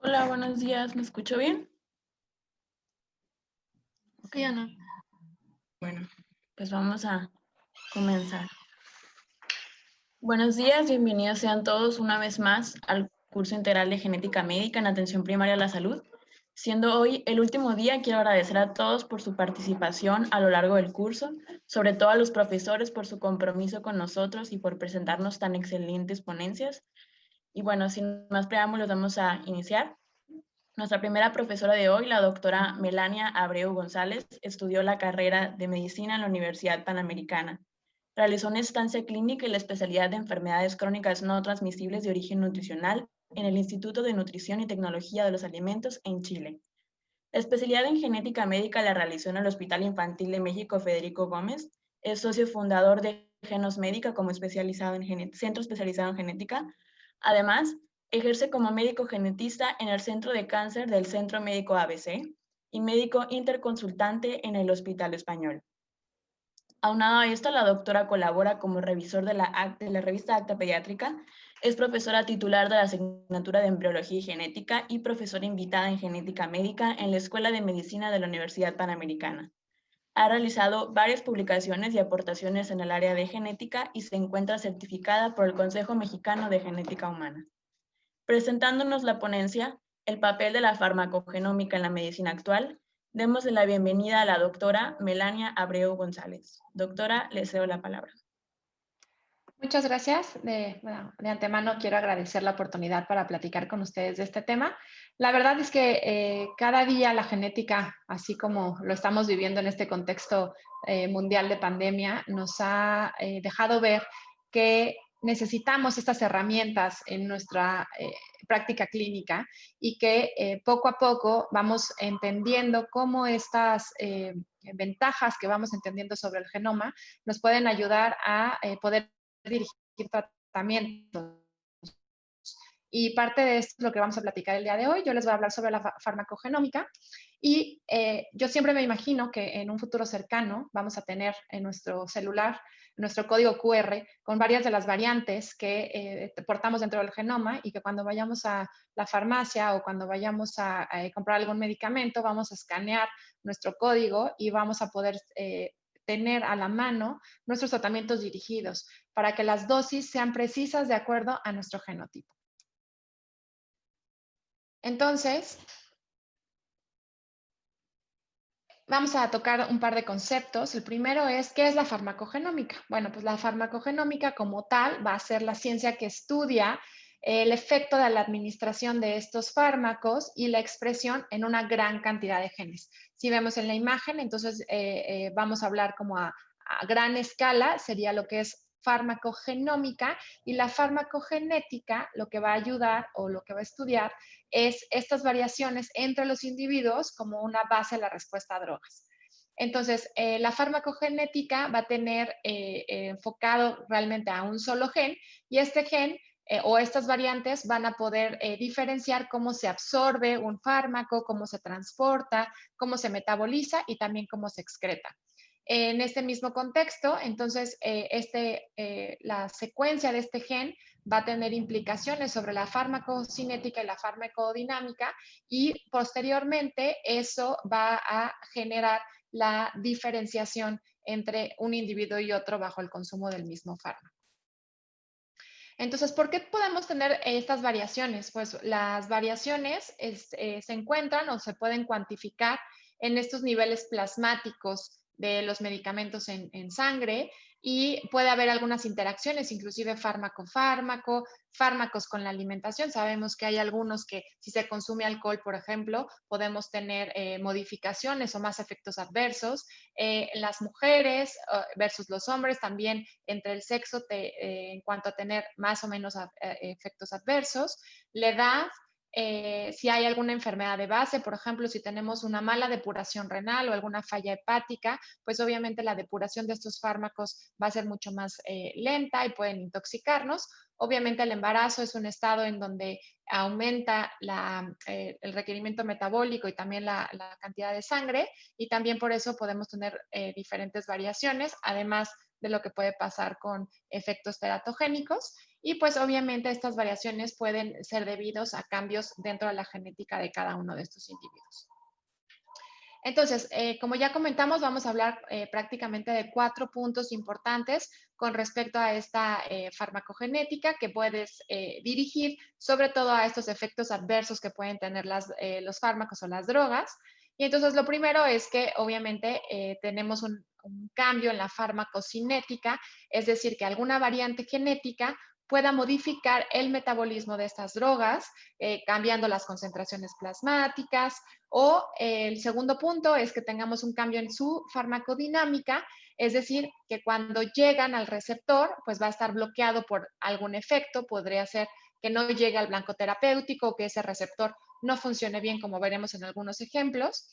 Hola, buenos días. ¿Me escucho bien? Ok. Sí, Ana. Bueno, pues vamos a comenzar. Buenos días, bienvenidos sean todos una vez más al curso integral de genética médica en atención primaria a la salud. Siendo hoy el último día, quiero agradecer a todos por su participación a lo largo del curso, sobre todo a los profesores por su compromiso con nosotros y por presentarnos tan excelentes ponencias. Y bueno, sin más preámbulos, vamos a iniciar. Nuestra primera profesora de hoy, la doctora Melania Abreu González, estudió la carrera de medicina en la Universidad Panamericana. Realizó una estancia clínica y la especialidad de enfermedades crónicas no transmisibles de origen nutricional en el Instituto de Nutrición y Tecnología de los Alimentos en Chile. La especialidad en genética médica la realizó en el Hospital Infantil de México Federico Gómez. Es socio fundador de Genos Médica como centro especializado en genética. Además, ejerce como médico genetista en el Centro de Cáncer del Centro Médico ABC y médico interconsultante en el Hospital Español. Aunado a esto, la doctora colabora como revisor de la revista Acta Pediátrica, es profesora titular de la asignatura de Embriología y Genética y profesora invitada en Genética Médica en la Escuela de Medicina de la Universidad Panamericana. Ha realizado varias publicaciones y aportaciones en el área de genética y se encuentra certificada por el Consejo Mexicano de Genética Humana. Presentándonos la ponencia, el papel de la farmacogenómica en la medicina actual, démosle la bienvenida a la doctora Melania Abreu González. Doctora, le cedo la palabra. Muchas gracias. De antemano quiero agradecer la oportunidad para platicar con ustedes de este tema. La verdad es que cada día la genética, así como lo estamos viviendo en este contexto mundial de pandemia, nos ha dejado ver que necesitamos estas herramientas en nuestra práctica clínica y que poco a poco vamos entendiendo cómo estas ventajas que vamos entendiendo sobre el genoma nos pueden ayudar a poder dirigir tratamientos. Y parte de esto es lo que vamos a platicar el día de hoy. Yo les voy a hablar sobre la farmacogenómica y yo siempre me imagino que en un futuro cercano vamos a tener en nuestro celular nuestro código QR con varias de las variantes que portamos dentro del genoma y que cuando vayamos a la farmacia o cuando vayamos a comprar algún medicamento vamos a escanear nuestro código y vamos a poder tener a la mano nuestros tratamientos dirigidos para que las dosis sean precisas de acuerdo a nuestro genotipo. Entonces, vamos a tocar un par de conceptos. El primero es, ¿qué es la farmacogenómica? Bueno, pues la farmacogenómica como tal va a ser la ciencia que estudia el efecto de la administración de estos fármacos y la expresión en una gran cantidad de genes. Si vemos en la imagen, entonces vamos a hablar como a gran escala, sería lo que es farmacogenómica, y la farmacogenética lo que va a ayudar o lo que va a estudiar es estas variaciones entre los individuos como una base de la respuesta a drogas. Entonces, la farmacogenética va a tener enfocado realmente a un solo gen y este gen o estas variantes van a poder diferenciar cómo se absorbe un fármaco, cómo se transporta, cómo se metaboliza y también cómo se excreta. En este mismo contexto, entonces, la secuencia de este gen va a tener implicaciones sobre la farmacocinética y la farmacodinámica y posteriormente eso va a generar la diferenciación entre un individuo y otro bajo el consumo del mismo fármaco. Entonces, ¿por qué podemos tener estas variaciones? Pues las variaciones se encuentran o se pueden cuantificar en estos niveles plasmáticos de los medicamentos en sangre y puede haber algunas interacciones, inclusive fármaco-fármaco, fármacos con la alimentación. Sabemos que hay algunos que si se consume alcohol, por ejemplo, podemos tener modificaciones o más efectos adversos. Las mujeres versus los hombres, también entre el sexo en cuanto a tener más o menos efectos adversos. La edad, si hay alguna enfermedad de base, por ejemplo, si tenemos una mala depuración renal o alguna falla hepática, pues obviamente la depuración de estos fármacos va a ser mucho más lenta y pueden intoxicarnos. Obviamente el embarazo es un estado en donde aumenta el requerimiento metabólico y también la cantidad de sangre y también por eso podemos tener diferentes variaciones. Además, de lo que puede pasar con efectos teratogénicos. Y pues obviamente estas variaciones pueden ser debidos a cambios dentro de la genética de cada uno de estos individuos. Entonces, como ya comentamos, vamos a hablar prácticamente de 4 puntos importantes con respecto a esta farmacogenética que puedes dirigir sobre todo a estos efectos adversos que pueden tener los fármacos o las drogas. Y entonces lo primero es que obviamente tenemos un cambio en la farmacocinética, es decir, que alguna variante genética pueda modificar el metabolismo de estas drogas, cambiando las concentraciones plasmáticas, o el segundo punto es que tengamos un cambio en su farmacodinámica, es decir, que cuando llegan al receptor, pues va a estar bloqueado por algún efecto, podría ser que no llegue al blanco terapéutico o que ese receptor no funcione bien, como veremos en algunos ejemplos.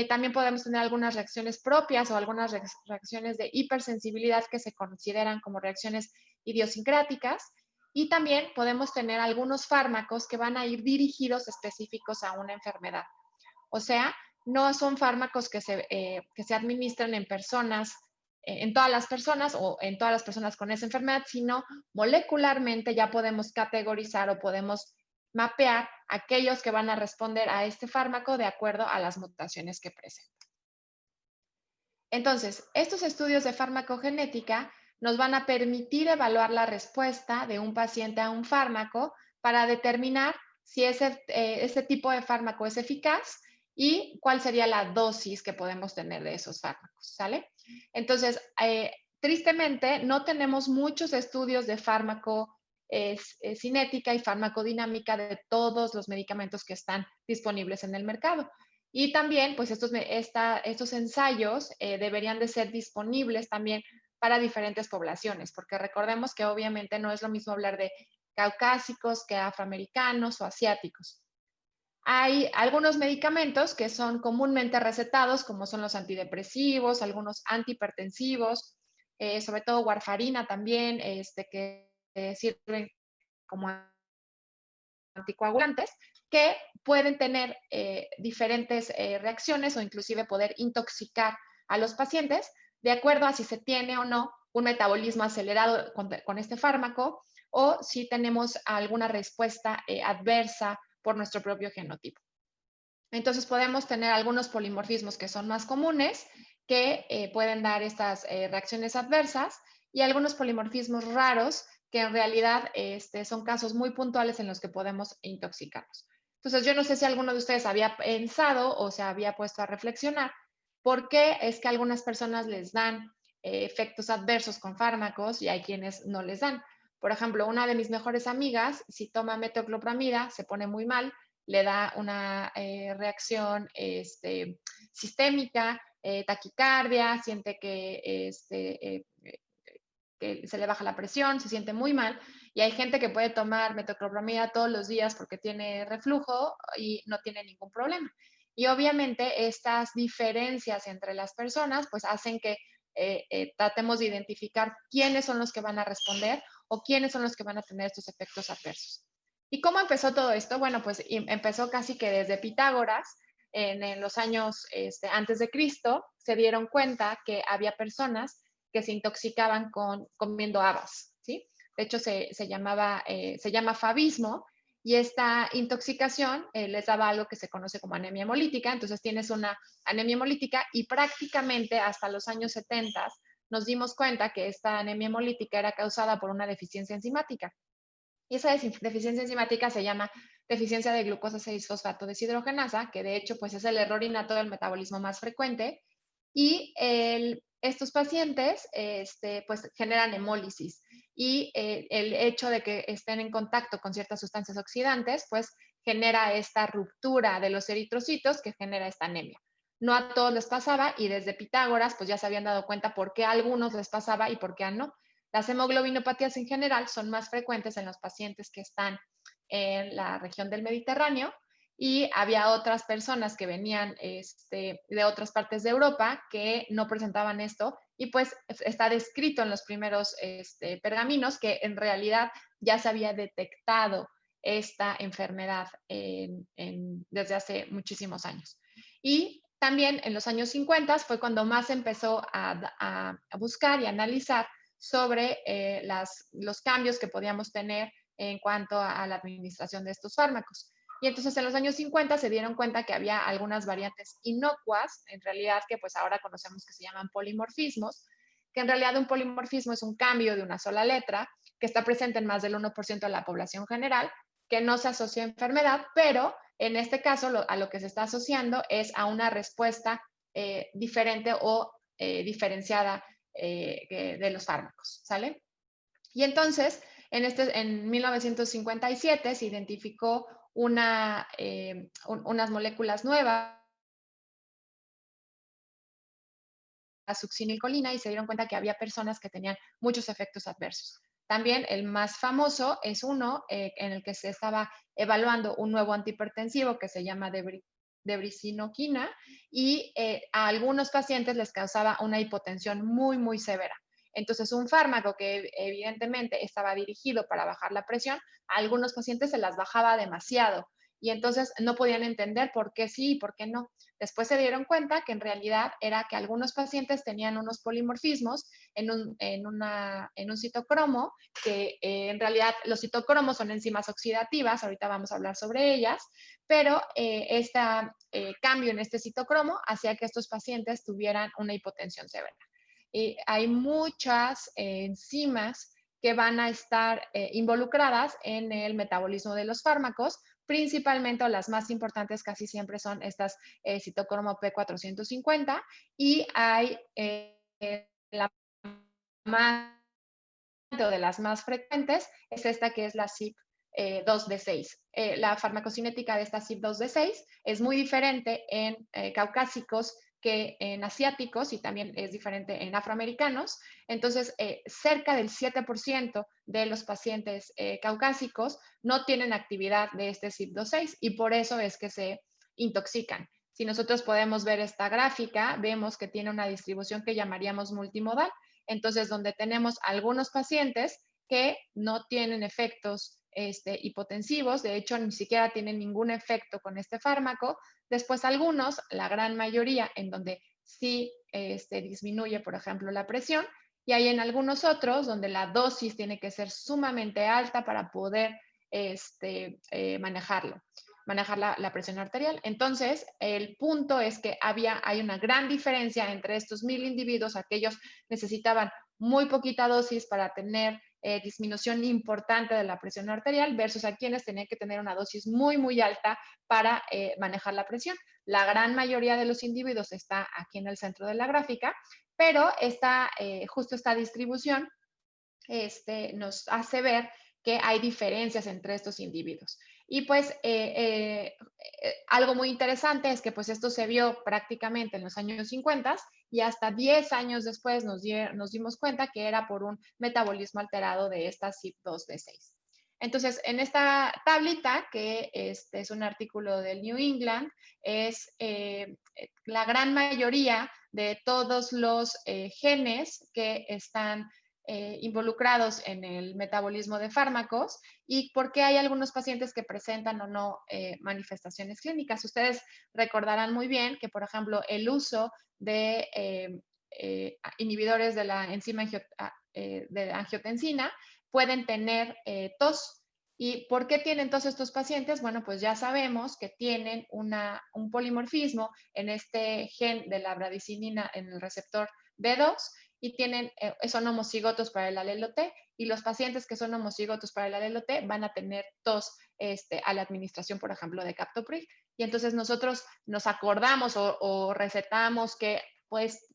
También podemos tener algunas reacciones propias o algunas reacciones de hipersensibilidad que se consideran como reacciones idiosincráticas. Y también podemos tener algunos fármacos que van a ir dirigidos específicos a una enfermedad. O sea, no son fármacos que se administran en personas, en todas las personas o en todas las personas con esa enfermedad, sino molecularmente ya podemos categorizar o podemos mapear aquellos que van a responder a este fármaco de acuerdo a las mutaciones que presenta. Entonces, estos estudios de farmacogenética nos van a permitir evaluar la respuesta de un paciente a un fármaco para determinar si ese tipo de fármaco es eficaz y cuál sería la dosis que podemos tener de esos fármacos, ¿sale? Entonces, tristemente, no tenemos muchos estudios de cinética y farmacodinámica de todos los medicamentos que están disponibles en el mercado. Y también, pues estos ensayos deberían de ser disponibles también para diferentes poblaciones, porque recordemos que obviamente no es lo mismo hablar de caucásicos que afroamericanos o asiáticos. Hay algunos medicamentos que son comúnmente recetados, como son los antidepresivos, algunos antihipertensivos, sobre todo warfarina también, que sirven como anticoagulantes, que pueden tener diferentes reacciones o inclusive poder intoxicar a los pacientes de acuerdo a si se tiene o no un metabolismo acelerado con este fármaco o si tenemos alguna respuesta adversa por nuestro propio genotipo. Entonces podemos tener algunos polimorfismos que son más comunes que pueden dar estas reacciones adversas y algunos polimorfismos raros que en realidad son casos muy puntuales en los que podemos intoxicarnos. Entonces yo no sé si alguno de ustedes había pensado o se había puesto a reflexionar por qué es que a algunas personas les dan efectos adversos con fármacos y hay quienes no les dan. Por ejemplo, una de mis mejores amigas, si toma metoclopramida, se pone muy mal, le da una reacción sistémica, taquicardia, siente que se le baja la presión, se siente muy mal. Y hay gente que puede tomar metoclopramida todos los días porque tiene reflujo y no tiene ningún problema. Y obviamente estas diferencias entre las personas pues hacen que tratemos de identificar quiénes son los que van a responder o quiénes son los que van a tener estos efectos adversos. ¿Y cómo empezó todo esto? Bueno, pues empezó casi que desde Pitágoras, en los años antes de Cristo, se dieron cuenta que había personas que se intoxicaban comiendo habas, ¿sí? De hecho, se llama favismo y esta intoxicación les daba algo que se conoce como anemia hemolítica. Entonces tienes una anemia hemolítica y prácticamente hasta los años 70 nos dimos cuenta que esta anemia hemolítica era causada por una deficiencia enzimática. Y esa deficiencia enzimática se llama deficiencia de glucosa 6-fosfato deshidrogenasa, que de hecho pues es el error innato del metabolismo más frecuente. Y estos pacientes pues generan hemólisis y el hecho de que estén en contacto con ciertas sustancias oxidantes pues genera esta ruptura de los eritrocitos que genera esta anemia. No a todos les pasaba y desde Pitágoras pues ya se habían dado cuenta por qué a algunos les pasaba y por qué a no. Las hemoglobinopatías en general son más frecuentes en los pacientes que están en la región del Mediterráneo y había otras personas que venían de otras partes de Europa que no presentaban esto y pues está descrito en los primeros pergaminos que en realidad ya se había detectado esta enfermedad desde hace muchísimos años. Y También en los años 50 fue cuando más empezó a buscar y analizar sobre los cambios que podíamos tener en cuanto a la administración de estos fármacos. Y entonces en los años 50 se dieron cuenta que había algunas variantes inocuas, en realidad que pues ahora conocemos que se llaman polimorfismos, que en realidad un polimorfismo es un cambio de una sola letra que está presente en más del 1% de la población general, que no se asocia a enfermedad, pero en este caso a lo que se está asociando es a una respuesta diferente o diferenciada de los fármacos, ¿sale? Y entonces, en 1957 se identificó unas moléculas nuevas, la succinilcolina, y se dieron cuenta que había personas que tenían muchos efectos adversos. También el más famoso es uno en el que se estaba evaluando un nuevo antihipertensivo que se llama debricinoquina y a algunos pacientes les causaba una hipotensión muy, muy severa. Entonces, un fármaco que evidentemente estaba dirigido para bajar la presión, a algunos pacientes se las bajaba demasiado y entonces no podían entender por qué sí y por qué no. Después se dieron cuenta que en realidad era que algunos pacientes tenían unos polimorfismos en un citocromo, que en realidad los citocromos son enzimas oxidativas, ahorita vamos a hablar sobre ellas, pero este cambio en este citocromo hacía que estos pacientes tuvieran una hipotensión severa. Y hay muchas enzimas que van a estar involucradas en el metabolismo de los fármacos, principalmente, o las más importantes casi siempre son estas citocromo P450, y hay la más o de las más frecuentes es esta que es la CYP2D6. La farmacocinética de esta CYP2D6 es muy diferente en caucásicos que en asiáticos y también es diferente en afroamericanos. Entonces, cerca del 7% de los pacientes caucásicos no tienen actividad de este CYP2D6 y por eso es que se intoxican. Si nosotros podemos ver esta gráfica, vemos que tiene una distribución que llamaríamos multimodal. Entonces, donde tenemos algunos pacientes que no tienen efectos hipotensivos, de hecho, ni siquiera tienen ningún efecto con este fármaco. Después algunos, la gran mayoría, en donde sí disminuye, por ejemplo, la presión. Y hay en algunos otros donde la dosis tiene que ser sumamente alta para poder manejar la presión arterial. Entonces, el punto es que hay una gran diferencia entre estos 1000 individuos. Aquellos necesitaban muy poquita dosis para tener disminución importante de la presión arterial versus a quienes tenían que tener una dosis muy, muy alta para manejar la presión. La gran mayoría de los individuos está aquí en el centro de la gráfica, pero justo esta distribución nos hace ver que hay diferencias entre estos individuos. Y pues algo muy interesante es que pues esto se vio prácticamente en los años 50 y hasta 10 años después nos dimos cuenta que era por un metabolismo alterado de esta CYP2D6. Entonces, en esta tablita, que es un artículo del New England, es la gran mayoría de todos los genes que están involucrados en el metabolismo de fármacos y por qué hay algunos pacientes que presentan o no manifestaciones clínicas. Ustedes recordarán muy bien que, por ejemplo, el uso de inhibidores de la enzima de angiotensina pueden tener tos. ¿Y por qué tienen todos estos pacientes? Bueno, pues ya sabemos que tienen un polimorfismo en este gen de la bradicinina en el receptor B2 y son homocigotos para el alelo T, y los pacientes que son homocigotos para el alelo T van a tener tos a la administración, por ejemplo, de captopril. Y entonces nosotros nos acordamos o recetamos que pues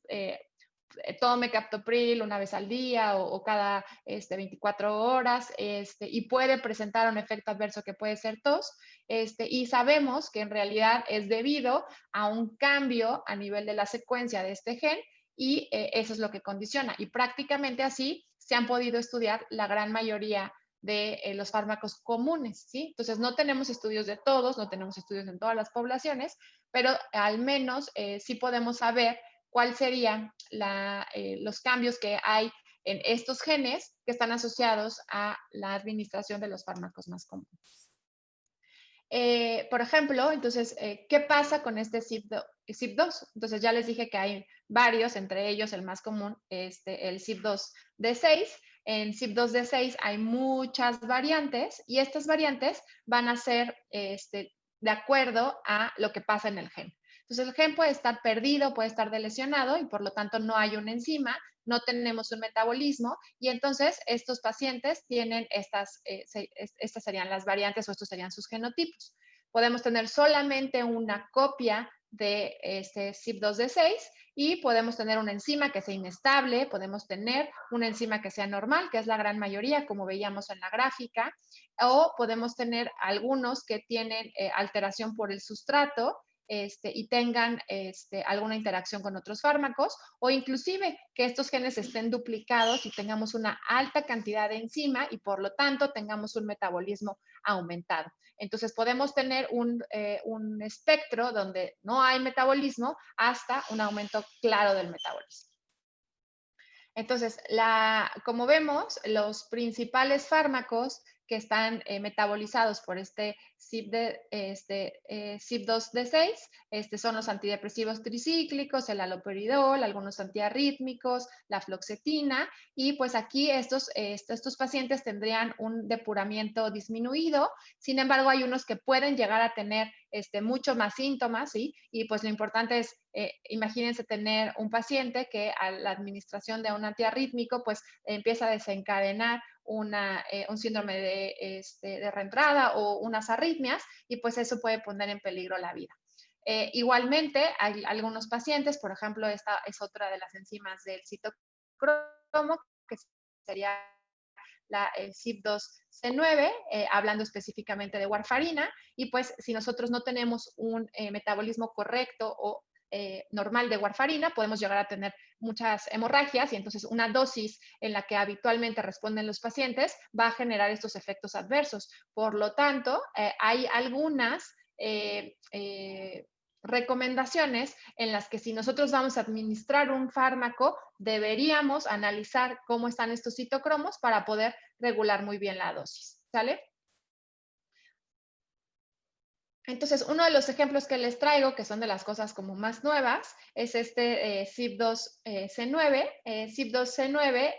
tome captopril una vez al día o cada 24 horas y puede presentar un efecto adverso que puede ser tos y sabemos que en realidad es debido a un cambio a nivel de la secuencia de este gen y eso es lo que condiciona. Y prácticamente así se han podido estudiar la gran mayoría de los fármacos comunes, ¿sí? Entonces, no tenemos estudios de todos, no tenemos estudios en todas las poblaciones, pero al menos sí podemos saber cuáles serían los cambios que hay en estos genes que están asociados a la administración de los fármacos más comunes. Por ejemplo, entonces, ¿qué pasa con este CYP2? Entonces, ya les dije que hay varios, entre ellos el más común, el CYP2D6. En CYP2D6 hay muchas variantes y estas variantes van a ser de acuerdo a lo que pasa en el gen. Entonces, el gen puede estar perdido, puede estar delecionado y por lo tanto no hay una enzima, no tenemos un metabolismo y entonces estos pacientes tienen estas serían las variantes o estos serían sus genotipos. Podemos tener solamente una copia de este CYP2D6 y podemos tener una enzima que sea inestable, podemos tener una enzima que sea normal, que es la gran mayoría, como veíamos en la gráfica, o podemos tener algunos que tienen alteración por el sustrato, y tengan alguna interacción con otros fármacos, o inclusive que estos genes estén duplicados y tengamos una alta cantidad de enzima y por lo tanto tengamos un metabolismo aumentado. Entonces podemos tener un espectro donde no hay metabolismo hasta un aumento claro del metabolismo. Entonces, como vemos, los principales fármacos que están metabolizados por este CYP2D6 son los antidepresivos tricíclicos, el haloperidol, algunos antiarrítmicos, la fluoxetina, y pues aquí estos pacientes tendrían un depuramiento disminuido. Sin embargo, hay unos que pueden llegar a tener mucho más síntomas, ¿sí? Y pues lo importante es, imagínense tener un paciente que a la administración de un antiarrítmico, pues empieza a desencadenar un síndrome de reentrada o unas arritmias y pues eso puede poner en peligro la vida. Igualmente, hay algunos pacientes, por ejemplo, esta es otra de las enzimas del citocromo, que sería el CYP2C9, hablando específicamente de warfarina, y pues si nosotros no tenemos un metabolismo correcto o normal de warfarina, podemos llegar a tener muchas hemorragias y entonces una dosis en la que habitualmente responden los pacientes va a generar estos efectos adversos. Por lo tanto, hay algunas recomendaciones en las que si nosotros vamos a administrar un fármaco, deberíamos analizar cómo están estos citocromos para poder regular muy bien la dosis, ¿sale? Entonces, uno de los ejemplos que les traigo, que son de las cosas como más nuevas, es este CYP2C9. CYP2C9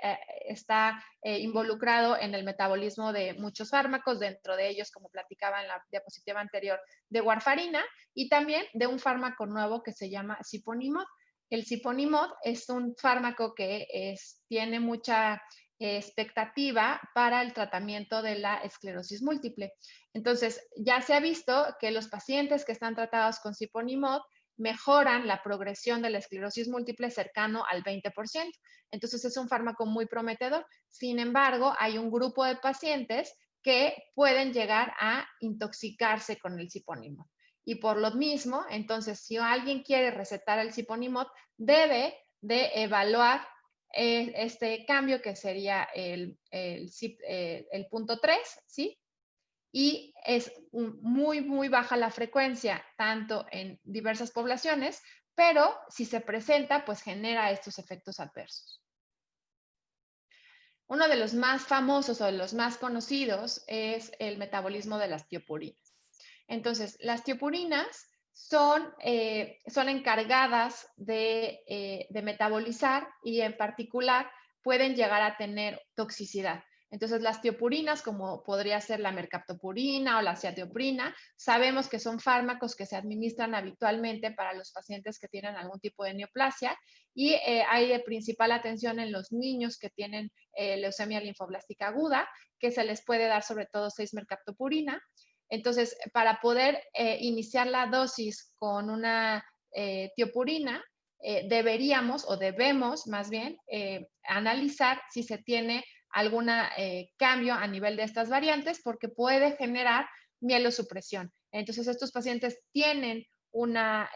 está involucrado en el metabolismo de muchos fármacos, dentro de ellos, como platicaba en la diapositiva anterior, de warfarina y también de un fármaco nuevo que se llama Siponimod. El Siponimod es un fármaco que tiene mucha expectativa para el tratamiento de la esclerosis múltiple. Entonces, ya se ha visto que los pacientes que están tratados con Siponimod mejoran la progresión de la esclerosis múltiple cercano al 20%. Entonces, es un fármaco muy prometedor. Sin embargo, hay un grupo de pacientes que pueden llegar a intoxicarse con el Siponimod. Y por lo mismo, entonces, si alguien quiere recetar el Siponimod, debe de evaluar este cambio que sería el punto 3, ¿sí? Y es muy, muy baja la frecuencia, tanto en diversas poblaciones, pero si se presenta, pues genera estos efectos adversos. Uno de los más famosos o de los más conocidos es el metabolismo de las tiopurinas. Entonces, las tiopurinas son encargadas de metabolizar y en particular pueden llegar a tener toxicidad. Entonces, las tiopurinas, como podría ser la mercaptopurina o la ciatioprina, sabemos que son fármacos que se administran habitualmente para los pacientes que tienen algún tipo de neoplasia y hay de principal atención en los niños que tienen leucemia linfoblástica aguda, que se les puede dar sobre todo 6-mercaptopurina. Entonces, para poder iniciar la dosis con una tiopurina, deberíamos o debemos más bien analizar si se tiene algún cambio a nivel de estas variantes porque puede generar mielosupresión. Entonces, estos pacientes tienen una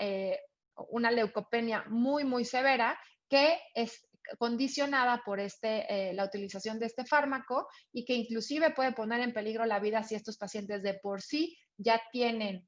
leucopenia muy, muy severa que es condicionada por la utilización de este fármaco y que inclusive puede poner en peligro la vida si estos pacientes de por sí ya tienen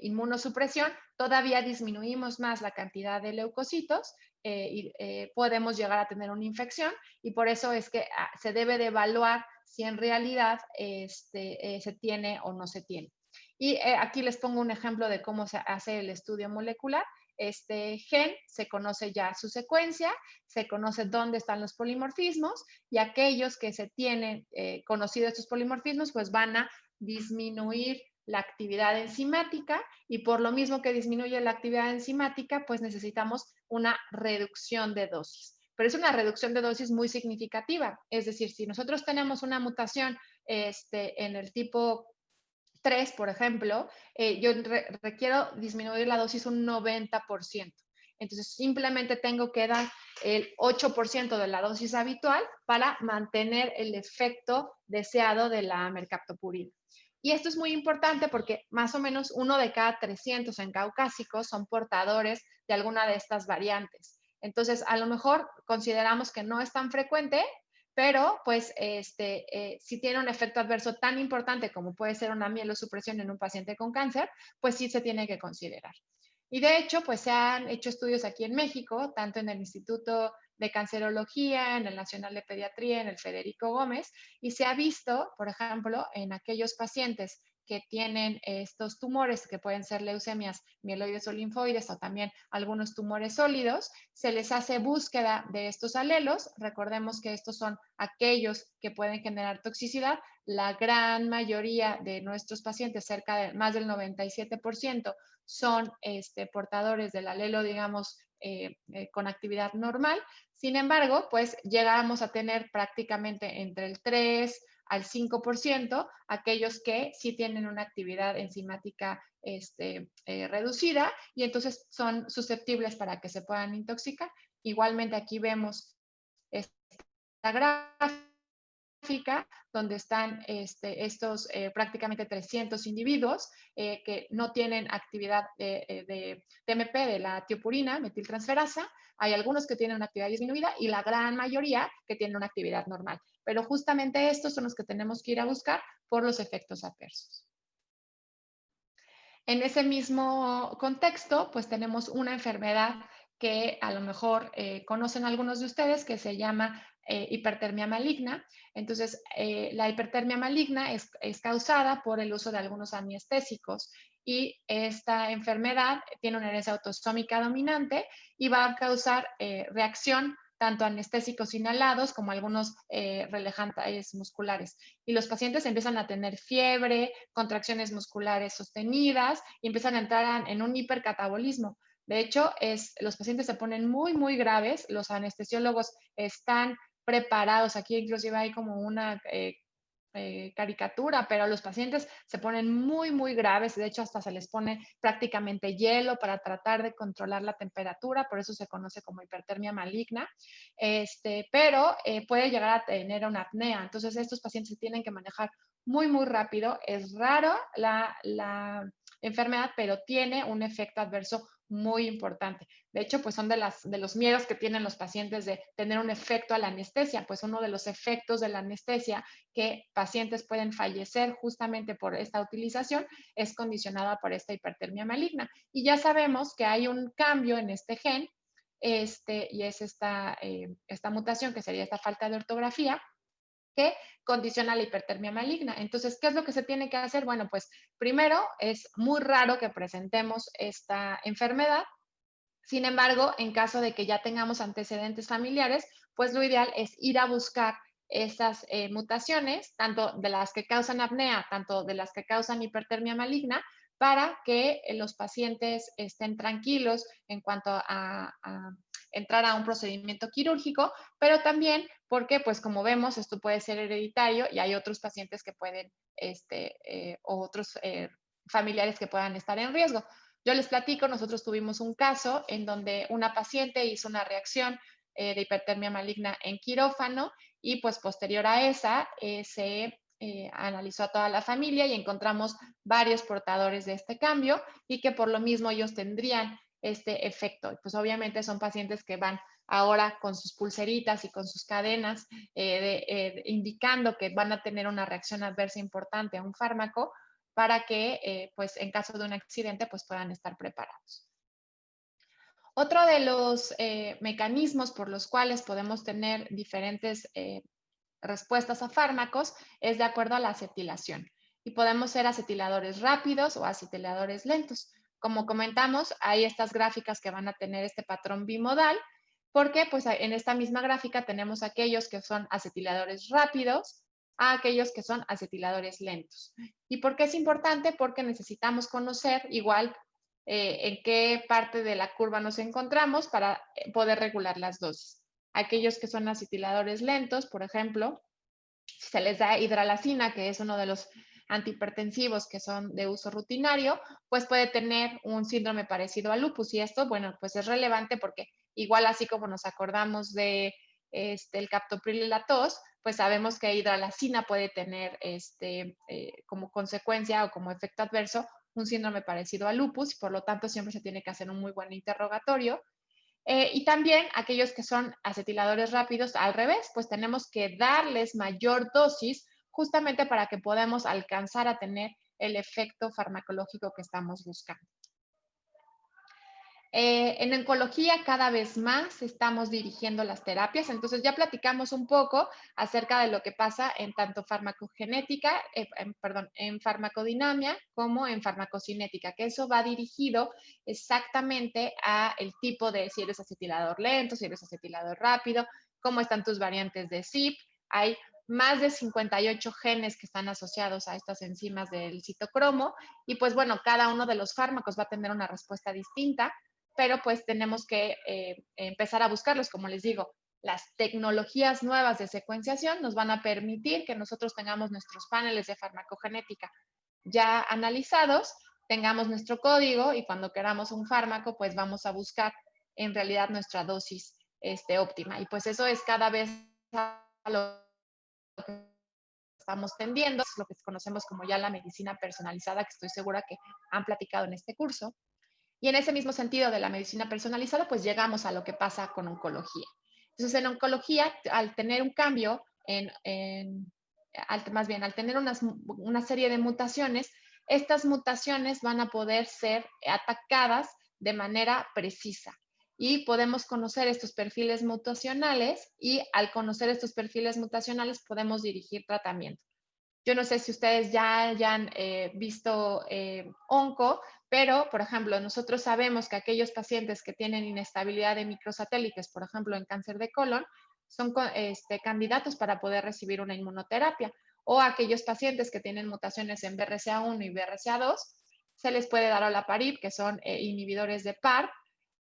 inmunosupresión, todavía disminuimos más la cantidad de leucocitos y podemos llegar a tener una infección y por eso es que se debe de evaluar si en realidad se tiene o no se tiene. Y aquí les pongo un ejemplo de cómo se hace el estudio molecular. Este gen se conoce ya su secuencia, se conoce dónde están los polimorfismos y aquellos que se tienen conocidos estos polimorfismos, pues van a disminuir la actividad enzimática y por lo mismo que disminuye la actividad enzimática, pues necesitamos una reducción de dosis. Pero es una reducción de dosis muy significativa. Es decir, si nosotros tenemos una mutación en el tipo 3, por ejemplo, yo requiero disminuir la dosis un 90%. Entonces, simplemente tengo que dar el 8% de la dosis habitual para mantener el efecto deseado de la mercaptopurina. Y esto es muy importante porque más o menos 1 de cada 300 en caucásicos son portadores de alguna de estas variantes. Entonces, a lo mejor consideramos que no es tan frecuente, pero pues si tiene un efecto adverso tan importante como puede ser una mielosupresión en un paciente con cáncer, pues sí se tiene que considerar. Y de hecho, pues se han hecho estudios aquí en México, tanto en el Instituto de Cancerología, en el Nacional de Pediatría, en el Federico Gómez, y se ha visto, por ejemplo, en aquellos pacientes que tienen estos tumores, que pueden ser leucemias mieloides o linfoides o también algunos tumores sólidos, se les hace búsqueda de estos alelos. Recordemos que estos son aquellos que pueden generar toxicidad. La gran mayoría de nuestros pacientes, cerca de más del 97%, son portadores del alelo, digamos, con actividad normal. Sin embargo, pues llegamos a tener prácticamente entre el 3 al 5% aquellos que sí tienen una actividad enzimática reducida y entonces son susceptibles para que se puedan intoxicar. Igualmente aquí vemos esta gráfica donde están estos prácticamente 300 individuos que no tienen actividad de TMP, de la tiopurina, metiltransferasa. Hay algunos que tienen una actividad disminuida y la gran mayoría que tienen una actividad normal. Pero justamente estos son los que tenemos que ir a buscar por los efectos adversos. En ese mismo contexto, pues tenemos una enfermedad que a lo mejor conocen algunos de ustedes que se llama hipertermia maligna. Entonces, la hipertermia maligna es causada por el uso de algunos anestésicos y esta enfermedad tiene una herencia autosómica dominante y va a causar reacción tanto anestésicos inhalados como algunos relajantes musculares. Y los pacientes empiezan a tener fiebre, contracciones musculares sostenidas y empiezan a entrar en un hipercatabolismo. De hecho, los pacientes se ponen muy, muy graves. Los anestesiólogos están preparados. Aquí inclusive hay como una caricatura, pero los pacientes se ponen muy, muy graves. De hecho, hasta se les pone prácticamente hielo para tratar de controlar la temperatura, por eso se conoce como hipertermia maligna, pero puede llegar a tener una apnea. Entonces, estos pacientes se tienen que manejar muy, muy rápido. Es raro la enfermedad, pero tiene un efecto adverso muy importante. De hecho, pues son de los miedos que tienen los pacientes de tener un efecto a la anestesia, pues uno de los efectos de la anestesia que pacientes pueden fallecer justamente por esta utilización es condicionada por esta hipertermia maligna. Y ya sabemos que hay un cambio en este gen, y es esta mutación que sería esta falta de ortografía, que condiciona la hipertermia maligna. Entonces, ¿qué es lo que se tiene que hacer? Bueno, pues primero es muy raro que presentemos esta enfermedad. Sin embargo, en caso de que ya tengamos antecedentes familiares, pues lo ideal es ir a buscar estas mutaciones, tanto de las que causan apnea, tanto de las que causan hipertermia maligna, para que los pacientes estén tranquilos en cuanto a entrar a un procedimiento quirúrgico, pero también porque, pues como vemos, esto puede ser hereditario y hay otros pacientes que pueden, o otros familiares que puedan estar en riesgo. Yo les platico, nosotros tuvimos un caso en donde una paciente hizo una reacción de hipertermia maligna en quirófano y pues posterior a esa se analizó a toda la familia y encontramos varios portadores de este cambio y que por lo mismo ellos tendrían este efecto. Pues obviamente son pacientes que van ahora con sus pulseritas y con sus cadenas indicando que van a tener una reacción adversa importante a un fármaco para que pues en caso de un accidente pues puedan estar preparados. Otro de los mecanismos por los cuales podemos tener diferentes respuestas a fármacos es de acuerdo a la acetilación. Y podemos ser acetiladores rápidos o acetiladores lentos. Como comentamos, hay estas gráficas que van a tener este patrón bimodal, porque pues en esta misma gráfica tenemos aquellos que son acetiladores rápidos a aquellos que son acetiladores lentos. ¿Y por qué es importante? Porque necesitamos conocer igual en qué parte de la curva nos encontramos para poder regular las dosis. Aquellos que son acetiladores lentos, por ejemplo, si se les da hidralazina, que es uno de los antihipertensivos que son de uso rutinario, pues puede tener un síndrome parecido al lupus. Y esto, bueno, pues es relevante porque igual así como nos acordamos de el captopril y la tos, pues sabemos que hidralazina puede tener como consecuencia o como efecto adverso un síndrome parecido al lupus, por lo tanto siempre se tiene que hacer un muy buen interrogatorio. Y también aquellos que son acetiladores rápidos, al revés, pues tenemos que darles mayor dosis justamente para que podamos alcanzar a tener el efecto farmacológico que estamos buscando. En oncología cada vez más estamos dirigiendo las terapias, entonces ya platicamos un poco acerca de lo que pasa en tanto farmacogenética, en farmacodinamia como en farmacocinética, que eso va dirigido exactamente a el tipo de si eres acetilador lento, si eres acetilador rápido, cómo están tus variantes de CYP. Hay más de 58 genes que están asociados a estas enzimas del citocromo y pues bueno, cada uno de los fármacos va a tener una respuesta distinta, pero pues tenemos que empezar a buscarlos, como les digo. Las tecnologías nuevas de secuenciación nos van a permitir que nosotros tengamos nuestros paneles de farmacogenética ya analizados, tengamos nuestro código y cuando queramos un fármaco, pues vamos a buscar en realidad nuestra dosis óptima. Y pues eso es cada vez a lo que estamos tendiendo, es lo que conocemos como ya la medicina personalizada, que estoy segura que han platicado en este curso. Y en ese mismo sentido de la medicina personalizada, pues llegamos a lo que pasa con oncología. Entonces, en oncología, al tener un cambio, más bien al tener una serie de mutaciones, estas mutaciones van a poder ser atacadas de manera precisa. Y podemos conocer estos perfiles mutacionales y al conocer estos perfiles mutacionales podemos dirigir tratamiento. Yo no sé si ustedes ya hayan visto onco, pero, por ejemplo, nosotros sabemos que aquellos pacientes que tienen inestabilidad de microsatélites, por ejemplo, en cáncer de colon, son candidatos para poder recibir una inmunoterapia. O aquellos pacientes que tienen mutaciones en BRCA1 y BRCA2, se les puede dar olaparib, que son inhibidores de PARP.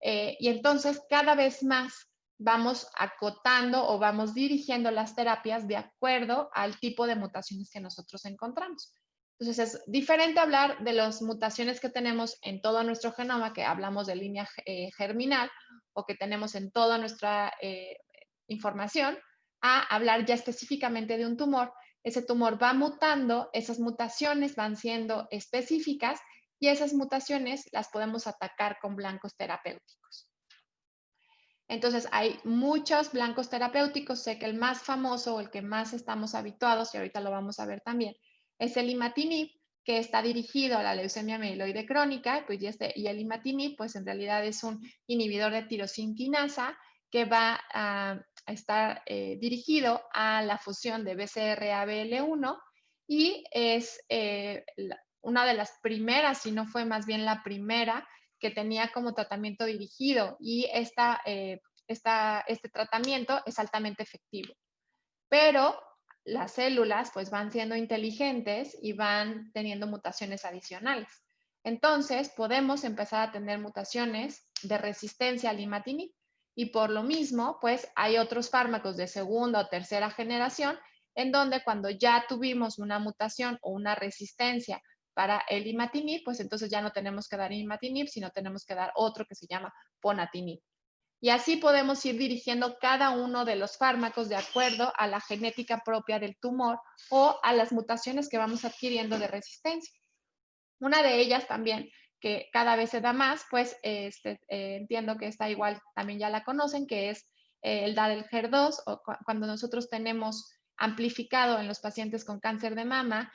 Y entonces, cada vez más vamos acotando o vamos dirigiendo las terapias de acuerdo al tipo de mutaciones que nosotros encontramos. Entonces, es diferente hablar de las mutaciones que tenemos en todo nuestro genoma, que hablamos de línea germinal o que tenemos en toda nuestra información, a hablar ya específicamente de un tumor. Ese tumor va mutando, esas mutaciones van siendo específicas y esas mutaciones las podemos atacar con blancos terapéuticos. Entonces, hay muchos blancos terapéuticos. Sé que el más famoso o el que más estamos habituados, y ahorita lo vamos a ver también, es el imatinib, que está dirigido a la leucemia mieloide crónica, pues, y el imatinib, pues en realidad es un inhibidor de tirosinquinasa que va a estar dirigido a la fusión de BCR-ABL1 y es una de las primeras, si no fue más bien la primera, que tenía como tratamiento dirigido y este tratamiento es altamente efectivo. Pero las células pues van siendo inteligentes y van teniendo mutaciones adicionales. Entonces podemos empezar a tener mutaciones de resistencia al imatinib y por lo mismo pues hay otros fármacos de segunda o tercera generación en donde cuando ya tuvimos una mutación o una resistencia para el imatinib, pues entonces ya no tenemos que dar imatinib, sino tenemos que dar otro que se llama ponatinib. Y así podemos ir dirigiendo cada uno de los fármacos de acuerdo a la genética propia del tumor o a las mutaciones que vamos adquiriendo de resistencia. Una de ellas también, que cada vez se da más, pues entiendo que está igual, también ya la conocen, que es el del HER2, o cuando nosotros tenemos amplificado en los pacientes con cáncer de mama,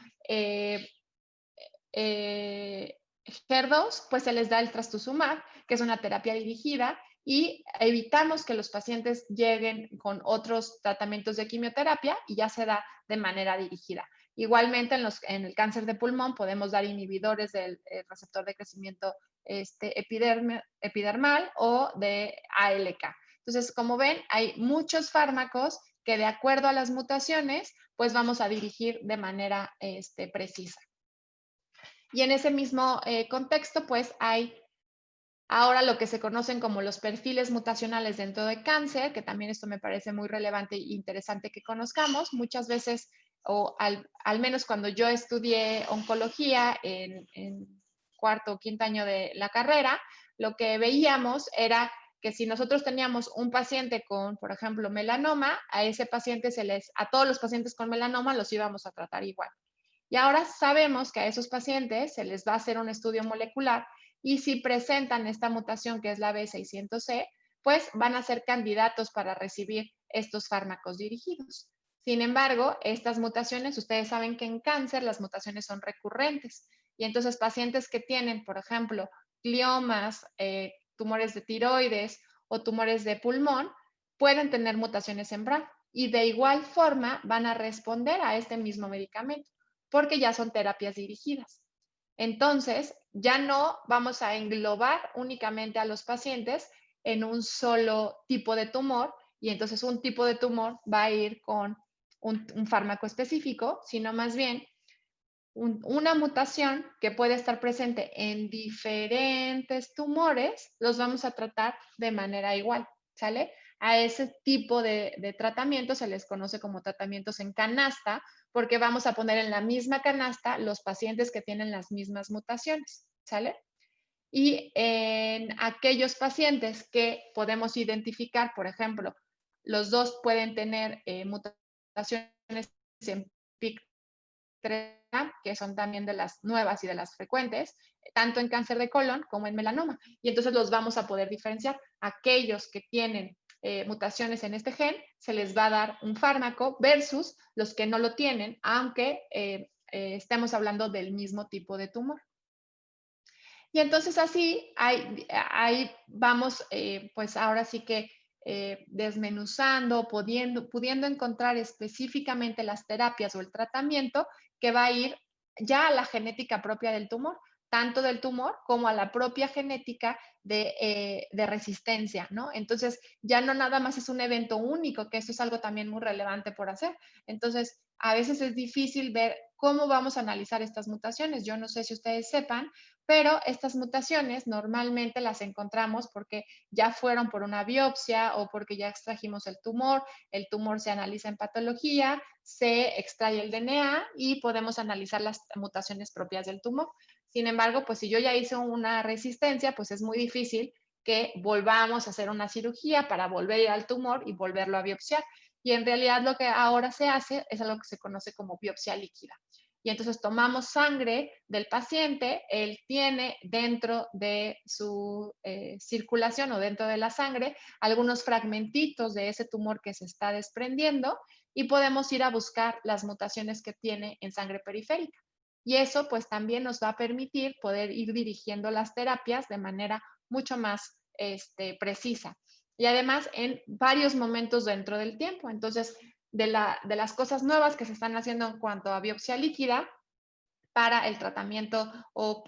HER2, pues se les da el trastuzumab, que es una terapia dirigida, y evitamos que los pacientes lleguen con otros tratamientos de quimioterapia y ya se da de manera dirigida. Igualmente, en el cáncer de pulmón podemos dar inhibidores del receptor de crecimiento epidermal o de ALK. Entonces, como ven, hay muchos fármacos que de acuerdo a las mutaciones, pues vamos a dirigir de manera precisa. Y en ese mismo contexto, pues hay ahora lo que se conocen como los perfiles mutacionales dentro de cáncer, que también esto me parece muy relevante e interesante que conozcamos. Muchas veces, o al menos cuando yo estudié oncología en cuarto o quinto año de la carrera, lo que veíamos era que si nosotros teníamos un paciente con, por ejemplo, melanoma, a ese paciente a todos los pacientes con melanoma los íbamos a tratar igual. Y ahora sabemos que a esos pacientes se les va a hacer un estudio molecular y si presentan esta mutación que es la B600C, pues van a ser candidatos para recibir estos fármacos dirigidos. Sin embargo, estas mutaciones, ustedes saben que en cáncer las mutaciones son recurrentes y entonces pacientes que tienen, por ejemplo, gliomas, tumores de tiroides o tumores de pulmón, pueden tener mutaciones en BRAF y de igual forma van a responder a este mismo medicamento porque ya son terapias dirigidas. Entonces, ya no vamos a englobar únicamente a los pacientes en un solo tipo de tumor y entonces un tipo de tumor va a ir con un fármaco específico, sino más bien una mutación que puede estar presente en diferentes tumores, los vamos a tratar de manera igual, ¿sale? A ese tipo de tratamiento se les conoce como tratamientos en canasta, porque vamos a poner en la misma canasta los pacientes que tienen las mismas mutaciones, ¿sale? Y en aquellos pacientes que podemos identificar, por ejemplo, los dos pueden tener mutaciones en PIK3, que son también de las nuevas y de las frecuentes, tanto en cáncer de colon como en melanoma. Y entonces los vamos a poder diferenciar. Aquellos que tienen mutaciones en este gen, se les va a dar un fármaco versus los que no lo tienen, aunque estemos hablando del mismo tipo de tumor. Y entonces así ahí vamos, pues ahora sí que desmenuzando, pudiendo encontrar específicamente las terapias o el tratamiento que va a ir ya a la genética propia del tumor, tanto del tumor como a la propia genética de resistencia, ¿no? Entonces ya no nada más es un evento único, que eso es algo también muy relevante por hacer. Entonces, a veces es difícil ver cómo vamos a analizar estas mutaciones. Yo no sé si ustedes sepan, pero estas mutaciones normalmente las encontramos porque ya fueron por una biopsia o porque ya extrajimos el tumor se analiza en patología, se extrae el DNA y podemos analizar las mutaciones propias del tumor. Sin embargo, pues si yo ya hice una resistencia, pues es muy difícil que volvamos a hacer una cirugía para volver a ir al tumor y volverlo a biopsiar. Y en realidad lo que ahora se hace es algo que se conoce como biopsia líquida. Y entonces tomamos sangre del paciente, él tiene dentro de su circulación o dentro de la sangre algunos fragmentitos de ese tumor que se está desprendiendo y podemos ir a buscar las mutaciones que tiene en sangre periférica. Y eso pues también nos va a permitir poder ir dirigiendo las terapias de manera mucho más precisa. Y además en varios momentos dentro del tiempo. Entonces, de las cosas nuevas que se están haciendo en cuanto a biopsia líquida para el tratamiento o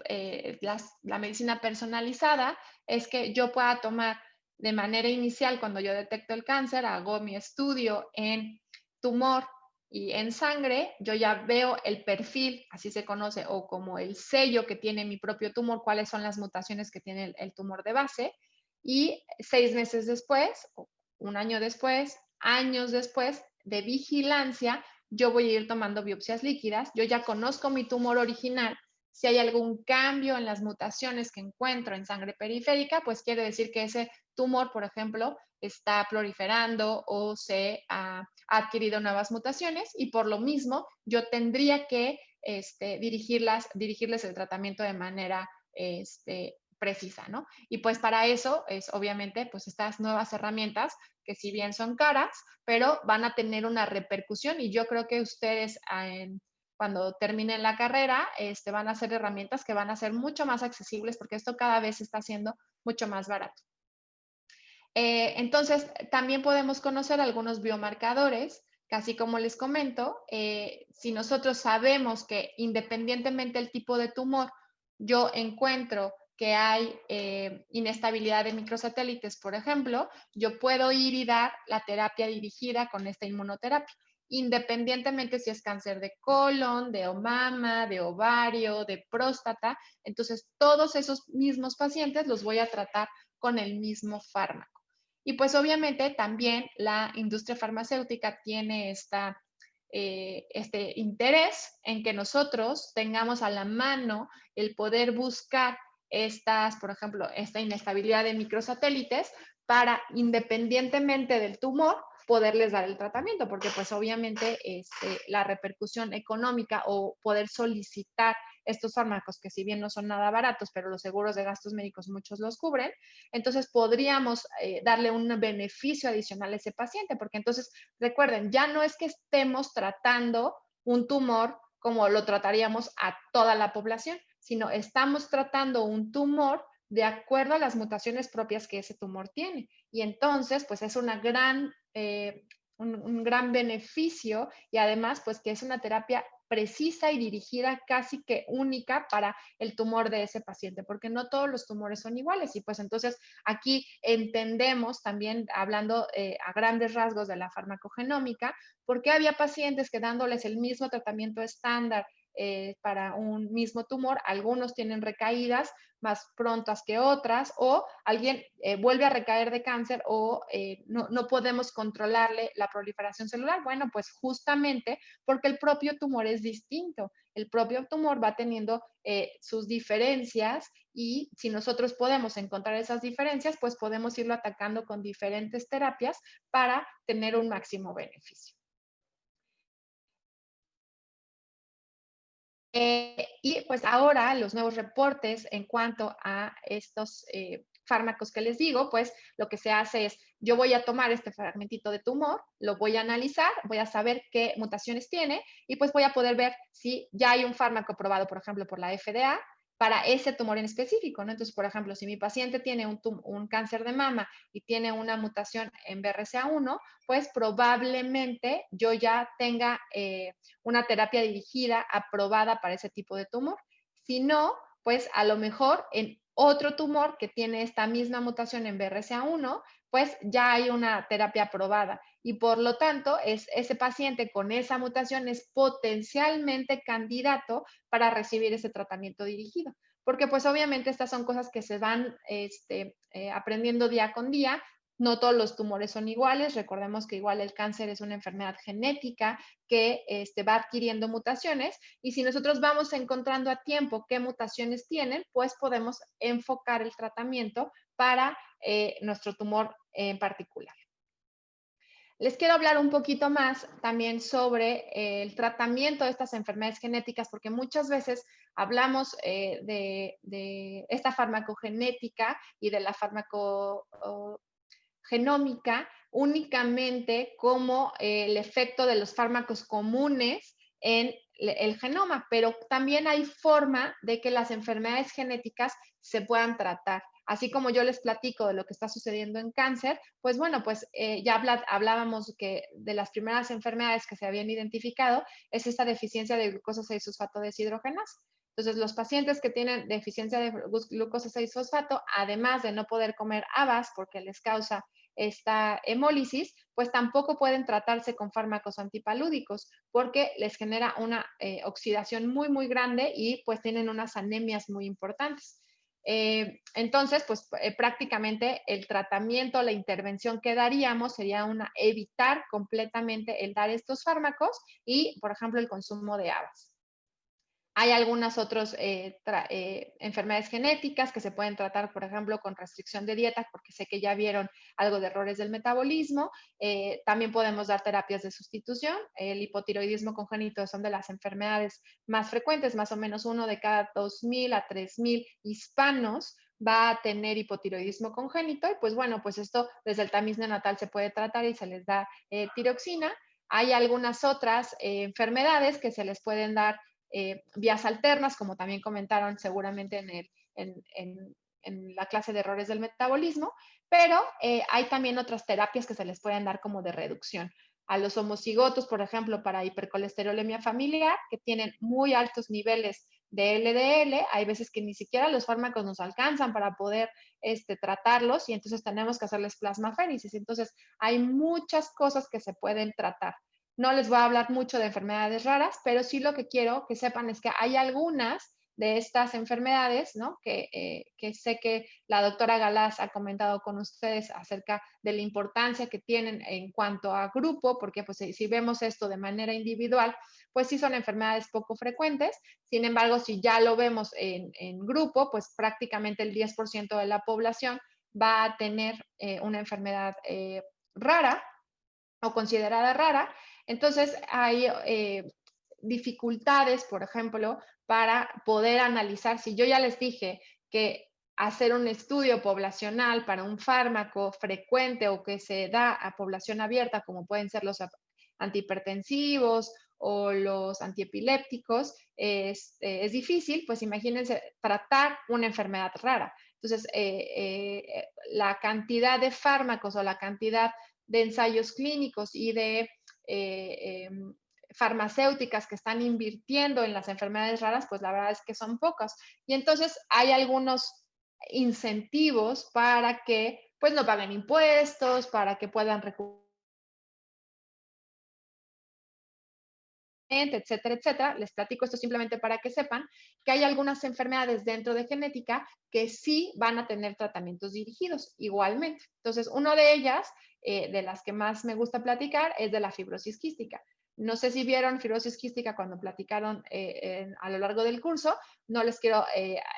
la medicina personalizada es que yo pueda tomar de manera inicial, cuando yo detecto el cáncer, hago mi estudio en tumor y en sangre, yo ya veo el perfil, así se conoce, o como el sello que tiene mi propio tumor, cuáles son las mutaciones que tiene el tumor de base, y 6 meses después, un año después, años después de vigilancia, yo voy a ir tomando biopsias líquidas, yo ya conozco mi tumor original, si hay algún cambio en las mutaciones que encuentro en sangre periférica, pues quiere decir que ese tumor, por ejemplo, está proliferando o se ha adquirido nuevas mutaciones y por lo mismo yo tendría que dirigirles el tratamiento de manera precisa, ¿no? Y pues para eso es obviamente pues estas nuevas herramientas que si bien son caras, pero van a tener una repercusión y yo creo que ustedes cuando terminen la carrera van a ser herramientas que van a ser mucho más accesibles porque esto cada vez está siendo mucho más barato. Entonces, también podemos conocer algunos biomarcadores, que así como les comento, si nosotros sabemos que independientemente del tipo de tumor, yo encuentro que hay inestabilidad de microsatélites, por ejemplo, yo puedo ir y dar la terapia dirigida con esta inmunoterapia, independientemente si es cáncer de colon, de mama, de ovario, de próstata. Entonces, todos esos mismos pacientes los voy a tratar con el mismo fármaco. Y pues obviamente también la industria farmacéutica tiene este interés en que nosotros tengamos a la mano el poder buscar por ejemplo, esta inestabilidad de microsatélites para, independientemente del tumor, poderles dar el tratamiento, porque pues obviamente la repercusión económica o poder solicitar estos fármacos, que si bien no son nada baratos, pero los seguros de gastos médicos muchos los cubren, entonces podríamos darle un beneficio adicional a ese paciente, porque entonces, recuerden, ya no es que estemos tratando un tumor como lo trataríamos a toda la población, sino estamos tratando un tumor de acuerdo a las mutaciones propias que ese tumor tiene. Y entonces, pues es un gran beneficio y además, pues que es una terapia precisa y dirigida casi que única para el tumor de ese paciente, porque no todos los tumores son iguales. Y pues entonces aquí entendemos también, hablando a grandes rasgos de la farmacogenómica, por qué había pacientes que dándoles el mismo tratamiento estándar para un mismo tumor, algunos tienen recaídas más prontas que otras, o alguien vuelve a recaer de cáncer o no podemos controlarle la proliferación celular. Bueno, pues justamente porque el propio tumor es distinto. El propio tumor va teniendo sus diferencias y si nosotros podemos encontrar esas diferencias, pues podemos irlo atacando con diferentes terapias para tener un máximo beneficio. Y pues ahora los nuevos reportes en cuanto a estos fármacos que les digo, pues lo que se hace es, yo voy a tomar este fragmentito de tumor, lo voy a analizar, voy a saber qué mutaciones tiene y pues voy a poder ver si ya hay un fármaco aprobado, por ejemplo, por la FDA para ese tumor en específico, ¿no? Entonces, por ejemplo, si mi paciente tiene un cáncer de mama y tiene una mutación en BRCA1, pues probablemente yo ya tenga una terapia dirigida aprobada para ese tipo de tumor. Si no, pues a lo mejor en otro tumor que tiene esta misma mutación en BRCA1, pues ya hay una terapia aprobada y por lo tanto ese paciente con esa mutación es potencialmente candidato para recibir ese tratamiento dirigido. Porque pues obviamente estas son cosas que se van aprendiendo día con día. No todos los tumores son iguales. Recordemos que igual el cáncer es una enfermedad genética que va adquiriendo mutaciones y si nosotros vamos encontrando a tiempo qué mutaciones tienen, pues podemos enfocar el tratamiento para nuestro tumor en particular. Les quiero hablar un poquito más también sobre el tratamiento de estas enfermedades genéticas, porque muchas veces hablamos de esta farmacogenética y de la farmacogenómica únicamente como el efecto de los fármacos comunes en el genoma, pero también hay forma de que las enfermedades genéticas se puedan tratar. Así como yo les platico de lo que está sucediendo en cáncer, pues bueno, pues ya hablábamos que de las primeras enfermedades que se habían identificado es esta deficiencia de glucosa 6-fosfato deshidrogenasa. Entonces, los pacientes que tienen deficiencia de glucosa 6-fosfato, además de no poder comer habas porque les causa esta hemólisis, pues tampoco pueden tratarse con fármacos antipalúdicos porque les genera una oxidación muy, muy grande y pues tienen unas anemias muy importantes. Entonces, pues prácticamente el tratamiento, la intervención que daríamos sería evitar completamente el dar estos fármacos y, por ejemplo, el consumo de habas. Hay algunas otras enfermedades genéticas que se pueden tratar, por ejemplo, con restricción de dieta, porque sé que ya vieron algo de errores del metabolismo. También podemos dar terapias de sustitución. El hipotiroidismo congénito son de las enfermedades más frecuentes, más o menos uno de cada 2,000 a 3,000 hispanos va a tener hipotiroidismo congénito y pues bueno, pues esto desde el tamiz neonatal se puede tratar y se les da tiroxina. Hay algunas otras enfermedades que se les pueden dar vías alternas, como también comentaron seguramente en la clase de errores del metabolismo, pero hay también otras terapias que se les pueden dar como de reducción. A los homocigotos, por ejemplo, para hipercolesterolemia familiar, que tienen muy altos niveles de LDL, hay veces que ni siquiera los fármacos nos alcanzan para poder tratarlos y entonces tenemos que hacerles plasmaféresis. Entonces, hay muchas cosas que se pueden tratar. No les voy a hablar mucho de enfermedades raras, pero sí lo que quiero que sepan es que hay algunas de estas enfermedades, ¿no? Que sé que la doctora Galás ha comentado con ustedes acerca de la importancia que tienen en cuanto a grupo, porque pues si vemos esto de manera individual, pues sí son enfermedades poco frecuentes. Sin embargo, si ya lo vemos en grupo, pues prácticamente el 10% de la población va a tener una enfermedad rara o considerada rara. Entonces, hay dificultades, por ejemplo, para poder analizar. Si yo ya les dije que hacer un estudio poblacional para un fármaco frecuente o que se da a población abierta, como pueden ser los antihipertensivos o los antiepilépticos, es difícil, pues imagínense tratar una enfermedad rara. Entonces, la cantidad de fármacos o la cantidad de ensayos clínicos y de farmacéuticas que están invirtiendo en las enfermedades raras, pues la verdad es que son pocas. Y entonces hay algunos incentivos para que pues no paguen impuestos, para que puedan recuperar, etcétera, etcétera. Les platico esto simplemente para que sepan que hay algunas enfermedades dentro de genética que sí van a tener tratamientos dirigidos igualmente. Entonces, una de ellas, de las que más me gusta platicar, es de la fibrosis quística. No sé si vieron fibrosis quística cuando platicaron a lo largo del curso, no les quiero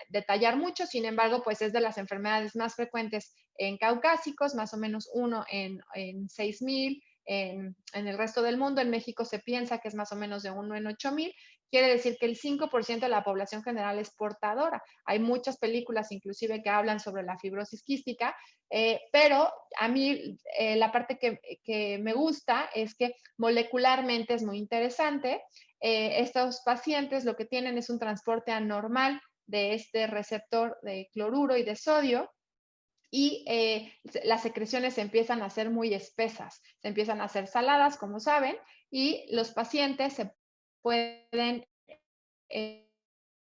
detallar mucho, sin embargo, pues es de las enfermedades más frecuentes en caucásicos, más o menos uno en 6,000, en el resto del mundo. En México se piensa que es más o menos de 1 en 8,000. Quiere decir que el 5% de la población general es portadora. Hay muchas películas inclusive que hablan sobre la fibrosis quística, pero a mí la parte que me gusta es que molecularmente es muy interesante. Estos pacientes lo que tienen es un transporte anormal de este receptor de cloruro y de sodio, y las secreciones se empiezan a hacer muy espesas, se empiezan a hacer saladas, como saben, y los pacientes se pueden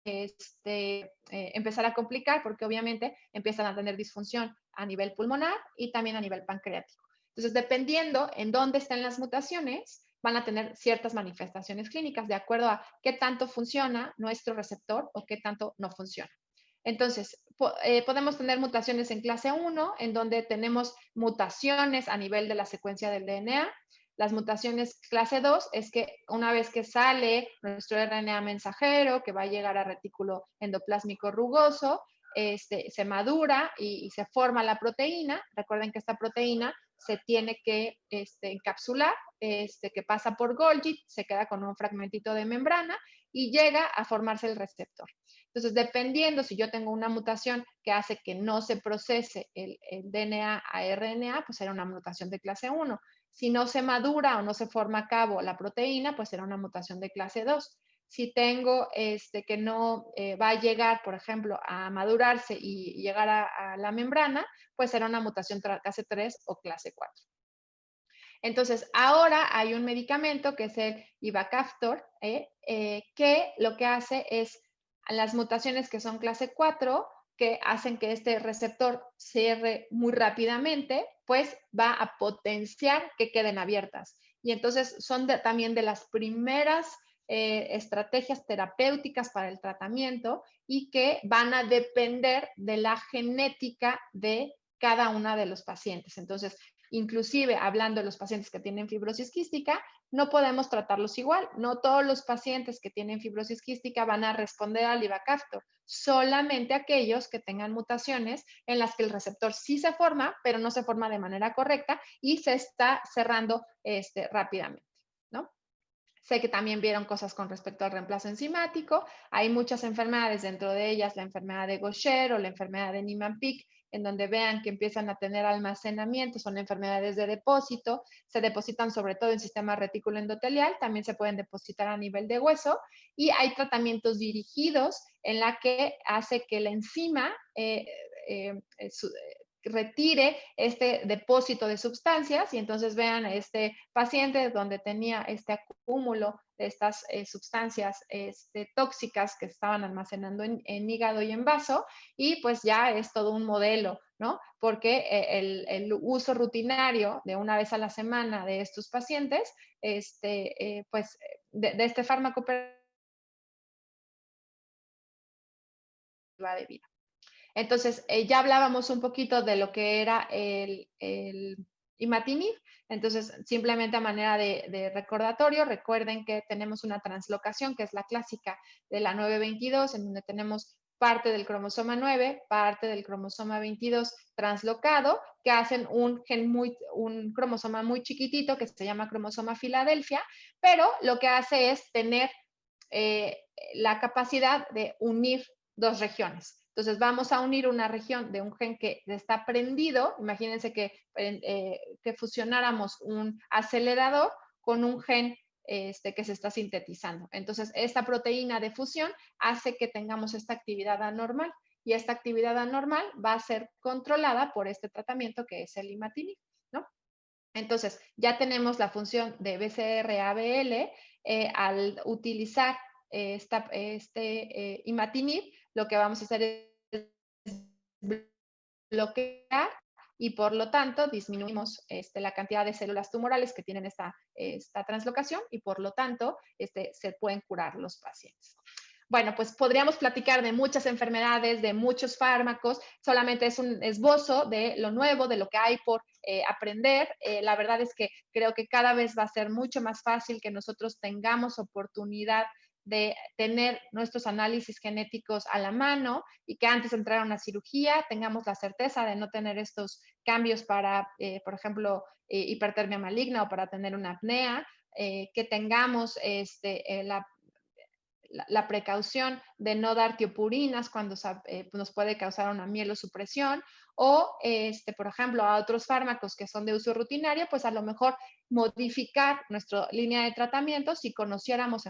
empezar a complicar porque obviamente empiezan a tener disfunción a nivel pulmonar y también a nivel pancreático. Entonces, dependiendo en dónde estén las mutaciones, van a tener ciertas manifestaciones clínicas de acuerdo a qué tanto funciona nuestro receptor o qué tanto no funciona. Entonces, podemos tener mutaciones en clase 1, en donde tenemos mutaciones a nivel de la secuencia del DNA. Las mutaciones clase 2 es que una vez que sale nuestro RNA mensajero, que va a llegar a retículo endoplásmico rugoso, se madura y se forma la proteína. Recuerden que esta proteína se tiene que encapsular, que pasa por Golgi, se queda con un fragmentito de membrana y llega a formarse el receptor. Entonces, dependiendo si yo tengo una mutación que hace que no se procese el DNA a RNA, pues será una mutación de clase 1. Si no se madura o no se forma a cabo la proteína, pues será una mutación de clase 2. Si tengo que no va a llegar, por ejemplo, a madurarse y llegar a la membrana, pues será una mutación clase 3 o clase 4. Entonces, ahora hay un medicamento que es el Ivacaftor, que lo que hace es las mutaciones que son clase 4, que hacen que este receptor cierre muy rápidamente, pues va a potenciar que queden abiertas. Y entonces son también de las primeras estrategias terapéuticas para el tratamiento y que van a depender de la genética de cada una de los pacientes. Entonces, inclusive hablando de los pacientes que tienen fibrosis quística, no podemos tratarlos igual. No todos los pacientes que tienen fibrosis quística van a responder al Ivacaftor, solamente aquellos que tengan mutaciones en las que el receptor sí se forma, pero no se forma de manera correcta y se está cerrando rápidamente, ¿no? Sé que también vieron cosas con respecto al reemplazo enzimático. Hay muchas enfermedades, dentro de ellas la enfermedad de Gaucher o la enfermedad de Niemann-Pick, en donde vean que empiezan a tener almacenamiento, son enfermedades de depósito, se depositan sobre todo en sistema retículo endotelial, también se pueden depositar a nivel de hueso, y hay tratamientos dirigidos en la que hace que la enzima retire este depósito de sustancias y entonces vean a este paciente donde tenía este acúmulo de estas sustancias tóxicas que estaban almacenando en hígado y en vaso, y pues ya es todo un modelo, ¿no? Porque el uso rutinario de una vez a la semana de estos pacientes, pues de este fármaco de vida. Entonces, ya hablábamos un poquito de lo que era el imatinib. Entonces, simplemente a manera de recordatorio, recuerden que tenemos una translocación, que es la clásica de la 922, en donde tenemos parte del cromosoma 9, parte del cromosoma 22 translocado, que hacen un cromosoma muy chiquitito que se llama cromosoma Filadelfia, pero lo que hace es tener la capacidad de unir dos regiones. Entonces vamos a unir una región de un gen que está prendido. Imagínense que fusionáramos un acelerador con un gen que se está sintetizando. Entonces esta proteína de fusión hace que tengamos esta actividad anormal, y esta actividad anormal va a ser controlada por este tratamiento que es el imatinib, ¿no? Entonces ya tenemos la función de BCR-ABL. Al utilizar imatinib, lo que vamos a hacer es bloquear, y por lo tanto disminuimos la cantidad de células tumorales que tienen esta translocación, y por lo tanto se pueden curar los pacientes. Bueno, pues podríamos platicar de muchas enfermedades, de muchos fármacos. Solamente es un esbozo de lo nuevo, de lo que hay por aprender. La verdad es que creo que cada vez va a ser mucho más fácil que nosotros tengamos oportunidad de tener nuestros análisis genéticos a la mano, y que antes de entrar a una cirugía tengamos la certeza de no tener estos cambios para, por ejemplo, hipertermia maligna o para tener una apnea, que tengamos la precaución de no dar tiopurinas cuando nos puede causar una mielosupresión, o, por ejemplo, a otros fármacos que son de uso rutinario, pues a lo mejor modificar nuestra línea de tratamiento si conociéramos